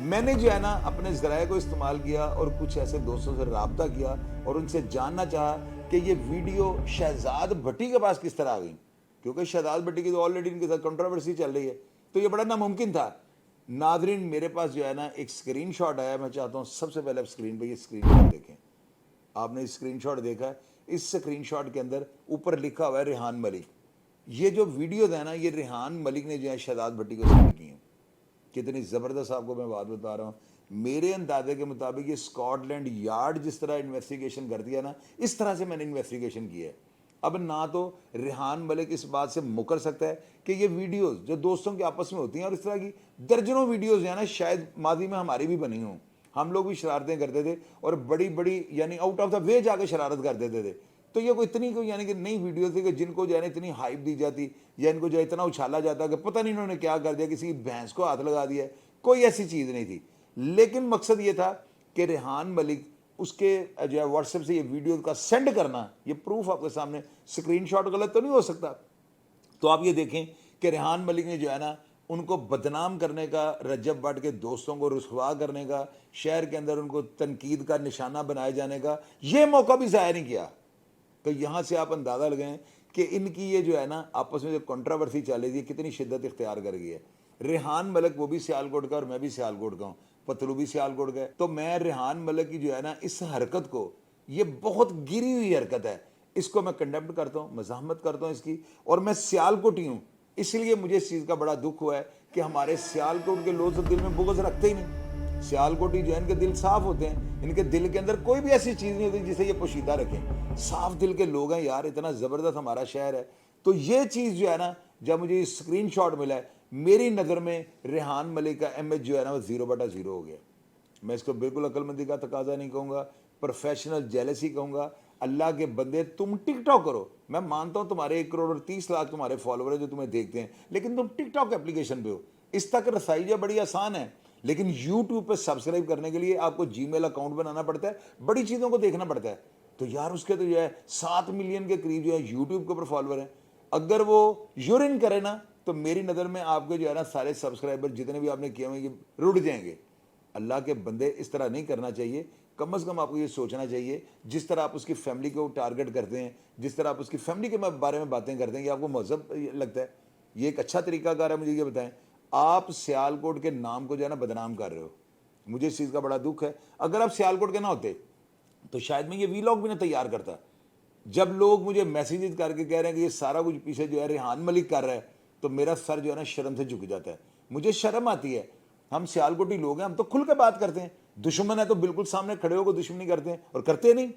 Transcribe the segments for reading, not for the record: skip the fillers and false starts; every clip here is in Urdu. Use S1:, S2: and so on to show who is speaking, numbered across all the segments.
S1: میں نے جو ہے نا اپنے ذرائع کو استعمال کیا اور کچھ ایسے دوستوں سے رابطہ کیا اور ان سے جاننا چاہا کہ یہ ویڈیو شہزاد بھٹی کے پاس کس طرح آ گئی، کیونکہ شہزاد بھٹی کی تو آلریڈی ان کے ساتھ کنٹروورسی چل رہی ہے، تو یہ بڑا ناممکن تھا۔ ناظرین میرے پاس جو ہے نا ایک سکرین شاٹ آیا، میں چاہتا ہوں سب سے پہلے آپ سکرین پہ یہ سکرین شاٹ دیکھیں۔ آپ نے سکرین شاٹ دیکھا ہے، اس سکرین شاٹ کے اندر اوپر لکھا ہوا ہے ریحان ملک۔ یہ جو ویڈیوز ہیں نا یہ ریحان ملک نے جو ہے شہزاد بھٹی کو سینڈ کی ہیں۔ کتنی زبردست آپ کو میں بات بتا رہا ہوں۔ میرے اندازے کے مطابق یہ اسکاٹ لینڈ یارڈ جس طرح انویسٹیگیشن کرتی ہے نا، اس طرح سے میں نے انویسٹیگیشن کی ہے۔ اب نہ تو ریحان ملک اس بات سے مکر سکتا ہے کہ یہ ویڈیوز جو دوستوں کے آپس میں ہوتی ہیں، اور اس طرح کی درجنوں ویڈیوز ہیں نا، شاید ماضی میں ہماری بھی بنی ہوں، ہم لوگ بھی شرارتیں کرتے تھے اور بڑی بڑی یعنی آؤٹ آف دا وے جا کے شرارت کر دیتے تھے۔ تو یہ کوئی اتنی کوئی یعنی کہ نئی ویڈیوز تھی کہ جن کو جو ہے نا اتنی ہائپ دی جاتی یا ان کو جو ہے اتنا اچھالا جاتا کہ پتہ نہیں انہوں نے کیا کر دیا، کسی کی بھینس کو ہاتھ لگا دیا ہے، کوئی ایسی چیز نہیں تھی۔ لیکن مقصد یہ تھا کہ ریحان ملک اس کے جو ہے واٹس ایپ سے یہ ویڈیو کا سینڈ کرنا، یہ پروف آپ کے سامنے، سکرین شاٹ غلط تو نہیں ہو سکتا۔ تو آپ یہ دیکھیں کہ ریحان ملک نے جو ہے نا ان کو بدنام کرنے کا، رجب بٹ کے دوستوں کو رسوا کرنے کا، شہر کے اندر ان کو تنقید کا نشانہ بنائے جانے کا یہ موقع بھی ضائع نہیں کیا۔ تو یہاں سے آپ اندازہ لگائیں کہ ان کی یہ جو ہے نا آپس میں جو کنٹراورسی چل رہی ہے کتنی شدت اختیار کر گئی ہے۔ ریحان ملک وہ بھی سیالکوٹ کا اور میں بھی سیالکوٹ کا ہوں، پتلو بھی سیالکوٹ کا ہے، تو میں ریحان ملک کی جو ہے نا اس حرکت کو، یہ بہت گری ہوئی حرکت ہے، اس کو میں کنڈیمن کرتا ہوں، مزاحمت کرتا ہوں اس کی، اور میں سیالکوٹی ہوں، اس لیے مجھے اس چیز کا بڑا دکھ ہوا ہے کہ ہمارے سیالکوٹ کے لوگ دل میں بغض رکھتے ہی نہیں۔ سیالکوٹی جو ہے ان کے دل صاف ہوتے ہیں، ان کے دل کے اندر کوئی بھی ایسی چیز نہیں ہوتی جسے یہ پوشیدہ رکھیں، صاف دل کے لوگ ہیں یار، اتنا زبردست ہمارا شہر ہے۔ تو یہ چیز جو ہے نا جب مجھے اسکرین شاٹ ملا ہے، میری نظر میں ریحان ملک کا امیج جو ہے نا وہ 0/0 ہو گیا۔ میں اس کو بالکل عقل مندی کا تقاضا نہیں کہوں گا، پروفیشنل جیلسی کہوں گا۔ اللہ کے بندے تم ٹک ٹاک کرو، میں مانتا ہوں تمہارے 1 کروڑ اور 30 لاکھ تمہارے فالوور ہیں جو تمہیں دیکھتے ہیں، لیکن تم ٹک ٹاک اپلیکیشن پہ ہو، اس تک رسائی جو بڑی آسان ہے، لیکن یوٹیوب پہ سبسکرائب کرنے کے لیے آپ کو جی میل اکاؤنٹ بنانا پڑتا ہے، بڑی چیزوں کو دیکھنا پڑتا ہے۔ تو یار اس کے تو جو ہے 7 ملین کے قریب جو ہے یوٹیوب کے اوپر فالوور ہیں، اگر وہ یورین کرے نا تو میری نظر میں آپ کے جو ہے نا سارے سبسکرائبر جتنے بھی آپ نے کیے ہوئے یہ رڑ جائیں گے۔ اللہ کے بندے اس طرح نہیں کرنا چاہیے، کم از کم آپ کو یہ سوچنا چاہیے جس طرح آپ اس کی فیملی کو ٹارگٹ کرتے ہیں، جس طرح آپ اس کی فیملی کے بارے میں باتیں کرتے ہیں، یہ آپ کو مہذب لگتا ہے؟ یہ ایک اچھا طریقہ کار ہے؟ مجھے یہ بتائیں، آپ سیالکوٹ کے نام کو جو ہے نا بدنام کر رہے ہو، مجھے اس چیز کا بڑا دکھ ہے۔ اگر آپ سیالکوٹ کے نہ ہوتے تو شاید میں یہ ویلاگ بھی نہ تیار کرتا۔ جب لوگ مجھے میسیجز کر کے کہہ رہے ہیں کہ یہ سارا کچھ پیچھے جو ہے ریحان ملک کر رہا ہے، تو میرا سر جو ہے نا شرم سے جھک جاتا ہے، مجھے شرم آتی ہے۔ ہم سیالکوٹی لوگ ہیں، ہم تو کھل کے بات کرتے ہیں، دشمن ہے تو بالکل سامنے کھڑے ہو کے دشمنی کرتے ہیں، اور کرتے نہیں۔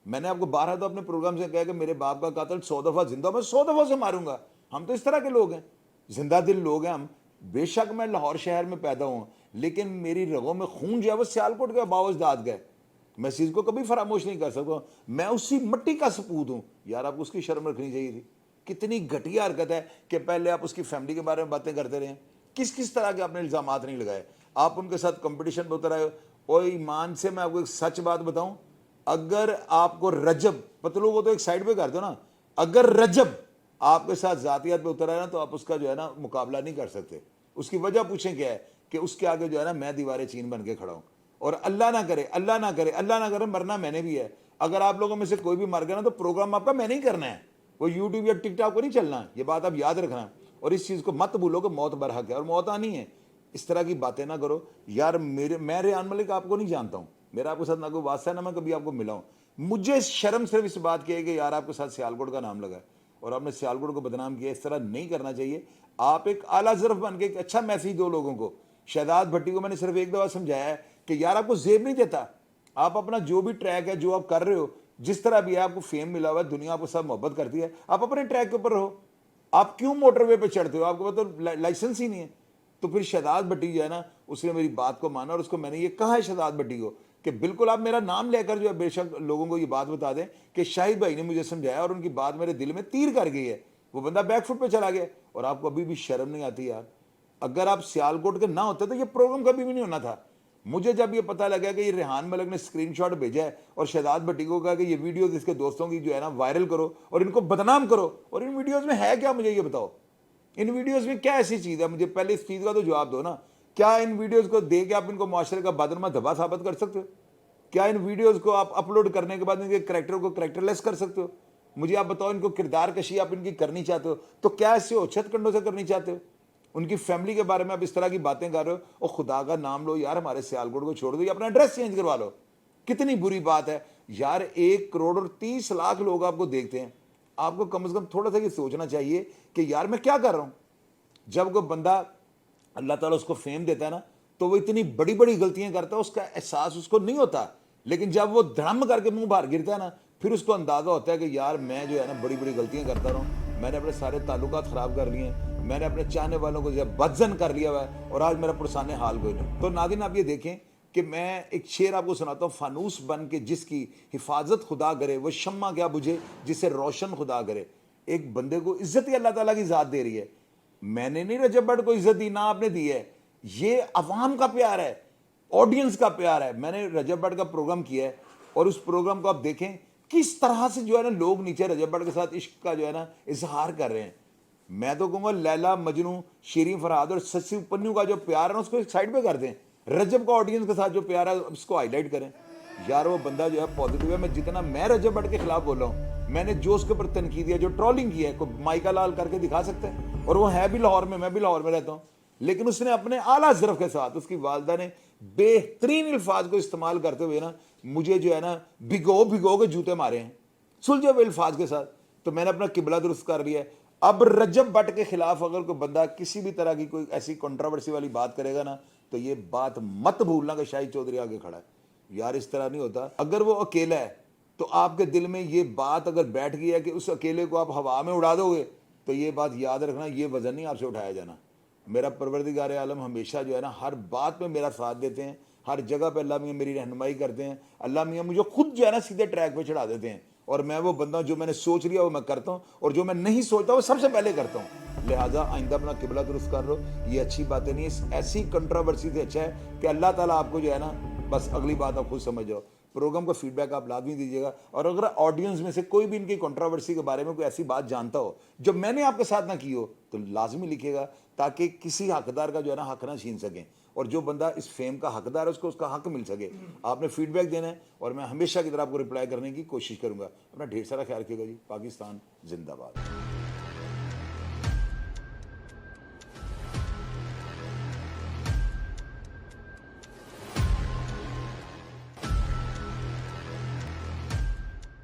S1: میں نے آپ کو بارہا تو اپنے پروگرام سے کہا کہ میرے باپ کا قاتل 100 دفعہ زندہ، میں 100 دفعہ سے ماروں گا۔ ہم تو اس طرح کے لوگ ہیں، زندہ دل لوگ ہیں ہم۔ بے شک میں لاہور شہر میں پیدا ہوں، لیکن میری رگوں میں خون جو ہے وہ سیالکوٹ کے باؤ اجداد گئے، میں اس چیز کو کبھی فراموش نہیں کر سکتا، میں اسی مٹی کا سپوت ہوں۔ یار آپ کو اس کی شرم رکھنی چاہیے تھی۔ کتنی گھٹیا حرکت ہے کہ پہلے آپ اس کی فیملی کے بارے میں باتیں کرتے رہے، کس طرح کے آپ نے الزامات نہیں لگائے، آپ ان کے ساتھ کمپٹیشن پہ اتر آئے ہو۔ اور ایمان سے میں آپ کو ایک سچ بات بتاؤں، اگر آپ کو رجب پتلو کو تو ایک سائڈ پہ کر دو نا، اگر رجب آپ کے ساتھ ذاتیات پہ اتر آئے نا تو آپ اس کا جو ہے نا مقابلہ نہیں کر سکتے۔ اس کی وجہ پوچھیں کیا ہے کہ اس کے آگے جو ہے نا میں دیواریں چین بن کے کھڑا ہوں، اور اللہ نہ کرے اللہ نہ کرے اللہ نہ کرے مرنا میں نے بھی ہے۔ اگر آپ لوگوں میں سے کوئی بھی مر گیا نا تو پروگرام آپ کا میں نہیں کرنا ہے، وہ یوٹیوب یا ٹک ٹاک کو نہیں چلنا، یہ بات آپ یاد رکھنا، اور اس چیز کو مت بھولو کہ موت برحق ہے اور موت آنی ہے۔ اس طرح کی باتیں نہ کرو یار۔ میں ریحان ملک آپ کو نہیں جانتا ہوں، میرا آپ کے ساتھ نہ کوئی واسطہ ہے، نہ میں کبھی آپ کو ملا ہوں۔ مجھے شرم صرف اس بات کی ہے کہ یار آپ کے ساتھ سیالکوٹ کا نام لگا ہے اور آپ نے سیالکوٹ کو بدنام کیا، اس طرح نہیں کرنا چاہیے۔ آپ ایک اعلیٰ ظرف بن کے ایک اچھا میسیج دو لوگوں کو۔ شہزاد بھٹی کو میں نے صرف ایک دفعہ سمجھایا ہے کہ یار آپ کو زیب نہیں دیتا، آپ اپنا جو بھی ٹریک ہے، جو آپ کر رہے ہو، جس طرح بھی ہے، آپ کو فیم ملا ہوا ہے، دنیا آپ کو ساتھ محبت کرتی ہے، آپ اپنے ٹریک کے اوپر رہو۔ آپ کیوں موٹر وے پہ چڑھتے ہو؟ آپ کو تو لائسنس ہی نہیں ہے۔ تو پھر شہزاد بھٹی جو ہے نا اس نے میری بات کو مانا، اور اس کو میں نے یہ کہا ہے شہزاد بھٹی کو کہ بالکل آپ میرا نام لے کر جو ہے بے شک لوگوں کو یہ بات بتا دیں کہ شاہد بھائی نے مجھے سمجھایا اور ان کی بات میرے دل میں تیر کر گئی ہے، وہ بندہ بیک فٹ پہ چلا گیا، اور آپ کو ابھی بھی شرم نہیں آتی یار؟ اگر آپ سیالکوٹ کے نہ ہوتے تو یہ پروگرام کبھی بھی نہیں ہونا تھا۔ مجھے جب یہ پتہ لگا کہ یہ ریحان ملک نے اسکرین شاٹ بھیجا ہے اور شہزاد بھٹی کو کہا کہ یہ ویڈیوز اس کے دوستوں کی جو ہے نا وائرل کرو اور ان کو بدنام کرو، اور ان ویڈیوز میں ہے کیا؟ مجھے یہ بتاؤ، ان ویڈیوز میں کیا ایسی چیز ہے؟ مجھے پہلے اس چیز کا تو جواب دو نا کیا ان ویڈیوز کو دے کے آپ ان کو معاشرے کا بادرما دھبا ثابت کر سکتے ہو؟ کیا ان ویڈیوز کو آپ اپلوڈ کرنے کے بعد ان کے کریکٹر کو کریکٹر لیس کر سکتے ہو؟ مجھے آپ بتاؤ، ان کو کردار کشی آپ ان کی کرنی چاہتے ہو تو کیا اس سے اوچھت کنڈوں سے کرنی چاہتے ہو؟ ان کی فیملی کے بارے میں آپ اس طرح کی باتیں کر رہے ہو، اور خدا کا نام لو یار، ہمارے سیالکوٹ کو چھوڑ دو یا اپنا ایڈریس چینج کروا لو. کتنی بری بات ہے یار. 1 کروڑ اور 30 لاکھ لوگ آپ کو دیکھتے ہیں. آپ کو کم از کم تھوڑا سا یہ سوچنا چاہیے کہ یار میں کیا کر رہا ہوں. جب کوئی بندہ اللہ تعالیٰ اس کو فیم دیتا ہے نا تو وہ اتنی بڑی بڑی غلطیاں کرتا ہے، اس کا احساس اس کو نہیں ہوتا. لیکن جب وہ دھڑم کر کے منہ باہر گرتا ہے نا پھر اس کو اندازہ ہوتا ہے کہ یار میں جو ہے نا بڑی بڑی غلطیاں کرتا رہا ہوں، میں نے اپنے سارے تعلقات خراب کر لیے ہیں، میں نے اپنے چاہنے والوں کو جو ہے بدزن کر لیا ہوا ہے، اور آج میرا پرسانے حال کوئی نہیں. تو ناظرین آپ یہ دیکھیں کہ میں ایک شعر آپ کو سناتا ہوں. فانوس بن کے جس کی حفاظت خدا کرے، وہ شمع کیا بجھے جسے روشن خدا کرے. ایک بندے کو عزت ہی اللہ تعالیٰ کی ذات دے رہی ہے. میں نے نہیں رجب بٹ کو عزت دی، نہ آپ نے دی ہے. یہ عوام کا پیار ہے، آڈینس کا پیار ہے. میں نے رجب بٹ کا پروگرام کیا ہے اور اس پروگرام کو آپ دیکھیں کس طرح سے جو ہے نا لوگ نیچے رجب بٹ کے ساتھ عشق کا جو ہے نا اظہار کر رہے ہیں. میں تو کہوں گا لیلا مجنوں، شیریں فرہاد اور سسی پنیو کا جو پیار ہے نا اس کو ایک سائڈ پہ کر دیں. رجب کا آڈینس کے ساتھ جو پیار ہے اس کو ہائی لائٹ کریں. یار وہ بندہ جو ہے پازیٹیو ہے. میں جتنا میں رجب بٹ کے خلاف بول رہا ہوں، میں نے جو اس کے اوپر تنقید ہے، جو ٹرولنگ کی ہے، کوئی مائکا لال کر کے دکھا سکتے ہیں. اور وہ ہے بھی لاہور میں بھی لاہور میں رہتا ہوں. لیکن اس نے اپنے اعلیٰ ظرف کے ساتھ اس کی والدہ نے بہترین الفاظ کو استعمال کرتے ہوئے نا مجھے جو ہے نا بھگو کے جوتے مارے ہیں سلجھے ہوئے الفاظ کے ساتھ. تو میں نے اپنا قبلہ درست کر لیا ہے. اب رجب بٹ کے خلاف اگر کوئی بندہ کسی بھی طرح کی کوئی ایسی کنٹروورسی والی بات کرے گا نا تو یہ بات مت بھولنا کہ شاہد چودھری آگے کھڑا ہے. یار اس طرح نہیں ہوتا. اگر وہ اکیلا ہے تو آپ کے دل میں یہ بات اگر بیٹھ گئی ہے کہ اس اکیلے کو آپ ہوا میں اڑا دو گے تو یہ بات یاد رکھنا، یہ وزن نہیں آپ سے اٹھایا جانا. میرا پروردگار عالم ہمیشہ جو ہے نا ہر بات میں میرا ساتھ دیتے ہیں، ہر جگہ پہ اللہ میاں میری رہنمائی کرتے ہیں. اللہ میاں مجھے خود جو ہے نا سیدھے ٹریک پہ چڑھا دیتے ہیں. اور میں وہ بندہ جو میں نے سوچ لیا وہ میں کرتا ہوں، اور جو میں نہیں سوچتا وہ سب سے پہلے کرتا ہوں. لہٰذا آئندہ اپنا قبلہ درست کر لو. یہ اچھی باتیں نہیں. ایسی کنٹروورسی سے اچھا ہے کہ اللہ تعالیٰ آپ کو جو ہے نا بس اگلی بات آپ خود سمجھ جاؤ. پروگرام کا فیڈ بیک آپ لازمی دیجیے گا. اور اگر آڈینس میں سے کوئی بھی ان کی کنٹروورسی کے بارے میں کوئی ایسی بات جانتا ہو جو میں نے آپ کے ساتھ نہ کی ہو تو لازمی لکھے گا تاکہ کسی حقدار کا جو ہے نا حق نہ چھین سکیں، اور جو بندہ اس فیم کا حقدار ہے اس کو اس کا حق مل سکے. آپ نے فیڈ بیک دینا ہے اور میں ہمیشہ کی طرح آپ کو رپلائی کرنے کی کوشش کروں گا. اپنا ڈھیر سارا خیال رکھیے گا جی. پاکستان زندہ باد.